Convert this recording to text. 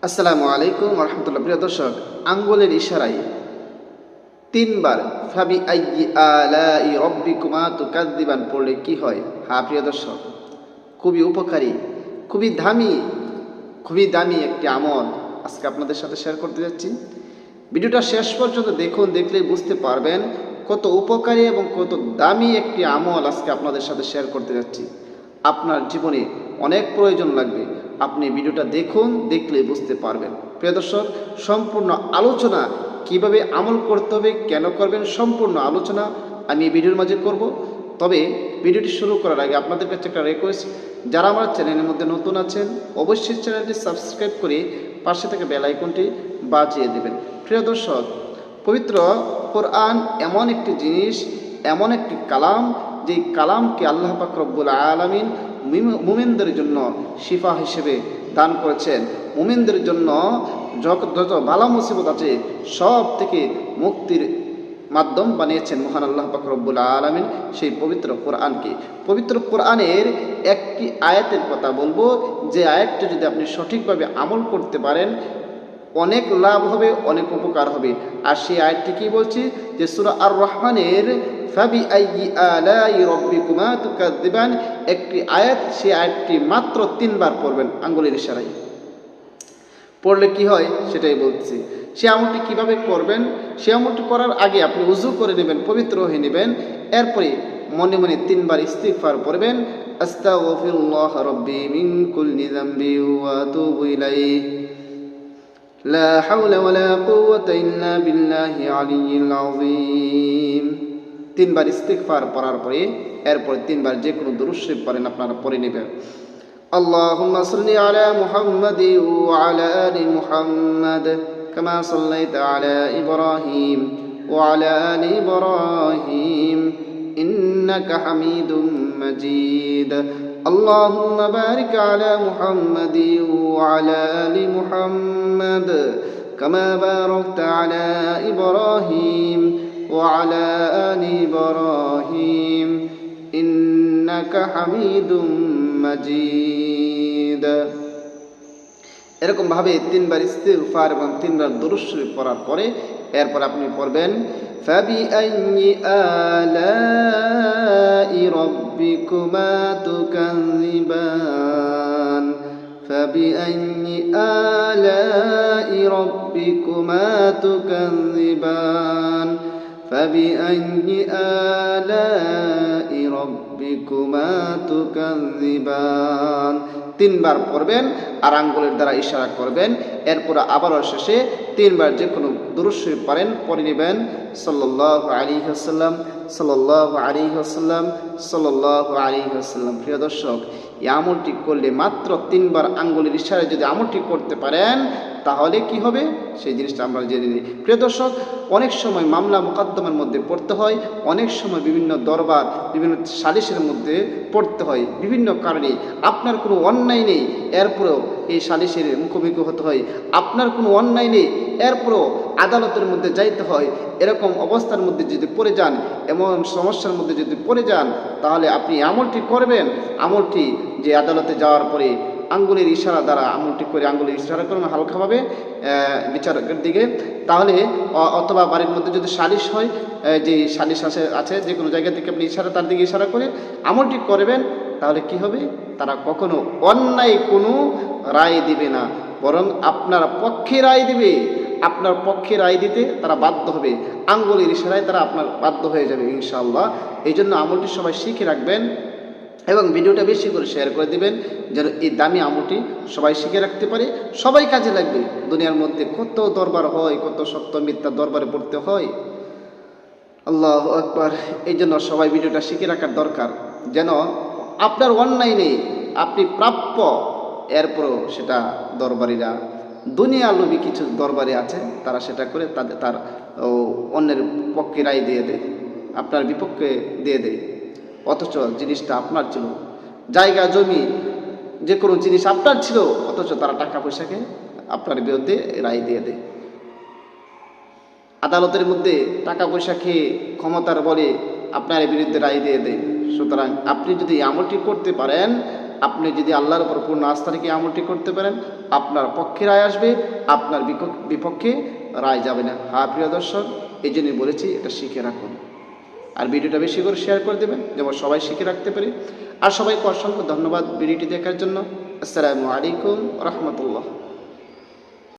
আসসালামু আলাইকুম রহমতুল্লাহ। প্রিয় দর্শক, আঙ্গুলের ইশারায় তিনবার ফাবি আইয়ি আলাই রব্বিকুমা তুকাযযিবান পড়লে কি হয়? হ্যাঁ প্রিয় দর্শক, খুবই উপকারী, খুবই দামি একটি আমল আজকে আপনাদের সাথে শেয়ার করতে যাচ্ছি। ভিডিওটা শেষ পর্যন্ত দেখুন, দেখলেই বুঝতে পারবেন কত উপকারী এবং কত দামি একটি আমল আজকে আপনাদের সাথে শেয়ার করতে যাচ্ছি। আপনার জীবনে অনেক প্রয়োজন লাগবে। আপনি ভিডিওটা দেখুন, দেখলে বুঝতে পারবেন। প্রিয় দর্শক, সম্পূর্ণ আলোচনা কিভাবে আমল করতে হবে, কেন করবেন, সম্পূর্ণ আলোচনা আমি এই ভিডিওর মাঝে করব। তবে ভিডিওটি শুরু করার আগে আপনাদের কাছে একটা রিকোয়েস্ট, যারা আমার চ্যানেলের মধ্যে নতুন আছেন অবশ্যই চ্যানেলটি সাবস্ক্রাইব করে পাশে থেকে বেল আইকনটি বাজিয়ে দেবেন। প্রিয় দর্শক, পবিত্র কোরআন এমন একটি জিনিস, এমন একটি কালাম, যেই কালামকে আল্লাহ পাক রব্বুল আলামিন মুমিনদের জন্য শিফা হিসেবে দান করেছেন। মুমিনদের জন্য যত বালা মুসিবত আছে সব থেকে মুক্তির মাধ্যম বানিয়েছেন মহান আল্লাহ পাক রব্বুল আলামিন সেই পবিত্র কোরআনকে। পবিত্র কোরআনের একটি আয়াতের কথা বলবো, যে আয়াতটি যদি আপনি সঠিকভাবে আমল করতে পারেন অনেক লাভ হবে, অনেক উপকার হবে। আর সেই আয়াতটি কি বলছি, যে সূরা আর রহমানের ফাবি আইয়ি আলাই রব্বিকুমা তুকাযযিবান একটি আয়াত, সেই আয়াতটি মাত্র 3 বার পড়বেন আঙ্গুলের ইশারায়। পড়লে কি হয় সেটাই বলছি। সে আমলটি কিভাবে করবেন, সে আমলটি করার আগে আপনি উযু করে নেবেন, পবিত্র হয়ে নেবেন। এরপরে মনে মনে 3 বার ইস্তিগফার পড়বেন, আস্তাগফিরুল্লাহ রাব্বি মিন কুল্লি যামবি ওয়া আতুবু ইলাইহি লা হাওলা ওয়ালা কুওয়াতা ইল্লা বিল্লাহি আলিয়্যিল আযীম। 3 বার ইস্তিগফার পড়ার পরে এরপর 3 বার যে কোনো দুরূদ শরীফ পড়েন আপনারা পড়ে নেবেন। আল্লাহুম্মা সাল্লি আলা মুহাম্মাদি ওয়া আলা আলি মুহাম্মাদ কামা সাল্লাইতা আলা ইব্রাহিম ওয়া আলা আলি ইব্রাহিম ইন্নাকা হামিদুম মাজিদ। আল্লাহুম্মা বারিক আলা মুহাম্মাদি ওয়া আলা আলি মুহাম্মাদ কামা বারাকতা আলা ইব্রাহিম ওয়া আলা আলি ইব্রাহিম ইন্নাকা হামিদুম মাজিদ। এরকম ভাবে 3 বার ইস্তিগফার এবং 3 বার দুরূদ শরীফ পড়ার পরে এরপর আপনি পড়বেন ফাবি আইয়ি আলাই রব্বিকুমা তুকাযযিবান ফাবি আইয়ি আলাই রব্বিকুমা তুকাযযিবান ফাবি আইয়ি আলাই রব্বিকুমা তুকাযযিবান 3 বার পড়বেন আর আঙ্গুলের দ্বারা ইশারা করবেন। এরপর আবারও শেষে 3 বার যে কোনো দুরূদ শরীফ পড়েন, পড়ে নেবেন সাল্লাল্লাহু আলাইহি ওয়াসাল্লাম, সাল্লাল্লাহু আলাইহি ওয়াসাল্লাম, সাল্লাল্লাহু আলাইহি ওয়াসাল্লাম। প্রিয় দর্শক, এই আমলটি করলে মাত্র 3 বার আঙ্গুলের ইশারায় যদি আমলটি করতে পারেন তাহলে কি হবে সেই জিনিসটা আমরা জেনে নিই। প্রিয় দর্শক, অনেক সময় মামলা মোকদ্দমার মধ্যে পড়তে হয়, অনেক সময় বিভিন্ন দরবার, বিভিন্ন সালিশের মধ্যে পড়তে হয়। বিভিন্ন কারণে আপনার কোনো অন্যায় নেই, এরপরেও এই সালিশের মুখোমুখি হতে হয়। আপনার কোনো অন্যায় নেই, এরপরও আদালতের মধ্যে যাইতে হয়। এরকম অবস্থার মধ্যে যদি পড়ে যান, এমন সমস্যার মধ্যে যদি পড়ে যান, তাহলে আপনি আমলটি করবেন। আমলটি যে আদালতে যাওয়ার পরে আঙ্গুলের ইশারা দ্বারা আমলটি করে আঙ্গুলের ইশারা করবেন হালকাভাবে বিচারকের দিকে। তাহলে অথবা বাড়ির মধ্যে যদি সালিশ হয়, যে সালিশ আছে যে কোনো জায়গা থেকে আপনি ইশারা তার দিকে ইশারা করে আমলটি করবেন, তাহলে কি হবে, তারা কখনো অন্যায় কোনো রায় দিবে না, বরং আপনার পক্ষে রায় দিবে। আপনার পক্ষে রায় দিতে তারা বাধ্য হবে, আঙ্গুলের ইশারায় তারা আপনার বাধ্য হয়ে যাবে ইনশাআল্লাহ। এই জন্য আমলটি সবাই শিখে রাখবেন এবং ভিডিওটা বেশি করে শেয়ার করে দিবেন, যেন এই দামি আমলটি সবাই শিখে রাখতে পারে, সবাই কাজে লাগবে। দুনিয়ার মধ্যে কত দরবার হয়, কত সত্য মিথ্যা দরবারে পড়তে হয়। আল্লাহু আকবার। এই জন্য সবাই ভিডিওটা শিখে রাখার দরকার, যেন আপনার অন্যায় নেই, আপনি প্রাপ্য। এরপরও সেটা দরবারিরা, দুনিয়া লোভী কিছু দরবারে আছে, তারা সেটা করে তার অন্যের পক্ষে রায় দিয়ে দেয়, আপনার বিপক্ষে দিয়ে দেয়। অথচ জিনিসটা আপনার ছিল, জায়গা জমি যে কোনো জিনিস আপনার ছিল, অথচ তারা টাকা পয়সাকে আপনার বিরুদ্ধে রায় দিয়ে দেয়। আদালতের মধ্যে টাকা পয়সা খেয়ে ক্ষমতার বলে আপনার বিরুদ্ধে রায় দিয়ে দেয়। সুতরাং আপনি যদি আমলটি করতে পারেন, আপনি যদি আল্লাহর উপর পূর্ণ আস্থা রেখে আমলটি করতে পারেন, আপনার পক্ষে রায় আসবে, আপনার বিপক্ষে রায় যাবে না। হ্যাঁ প্রিয় দর্শক, এই জন্যই বলেছি এটা শিখে রাখুন। আর ভিডিওটা বেশি করে শেয়ার করে দেবেন যেমন সবাই শিখে রাখতে পারে। আর সবাইকে অসংখ্য ধন্যবাদ ভিডিওটি দেখার জন্য। আসসালামু আলাইকুম রহমতুল্লাহ।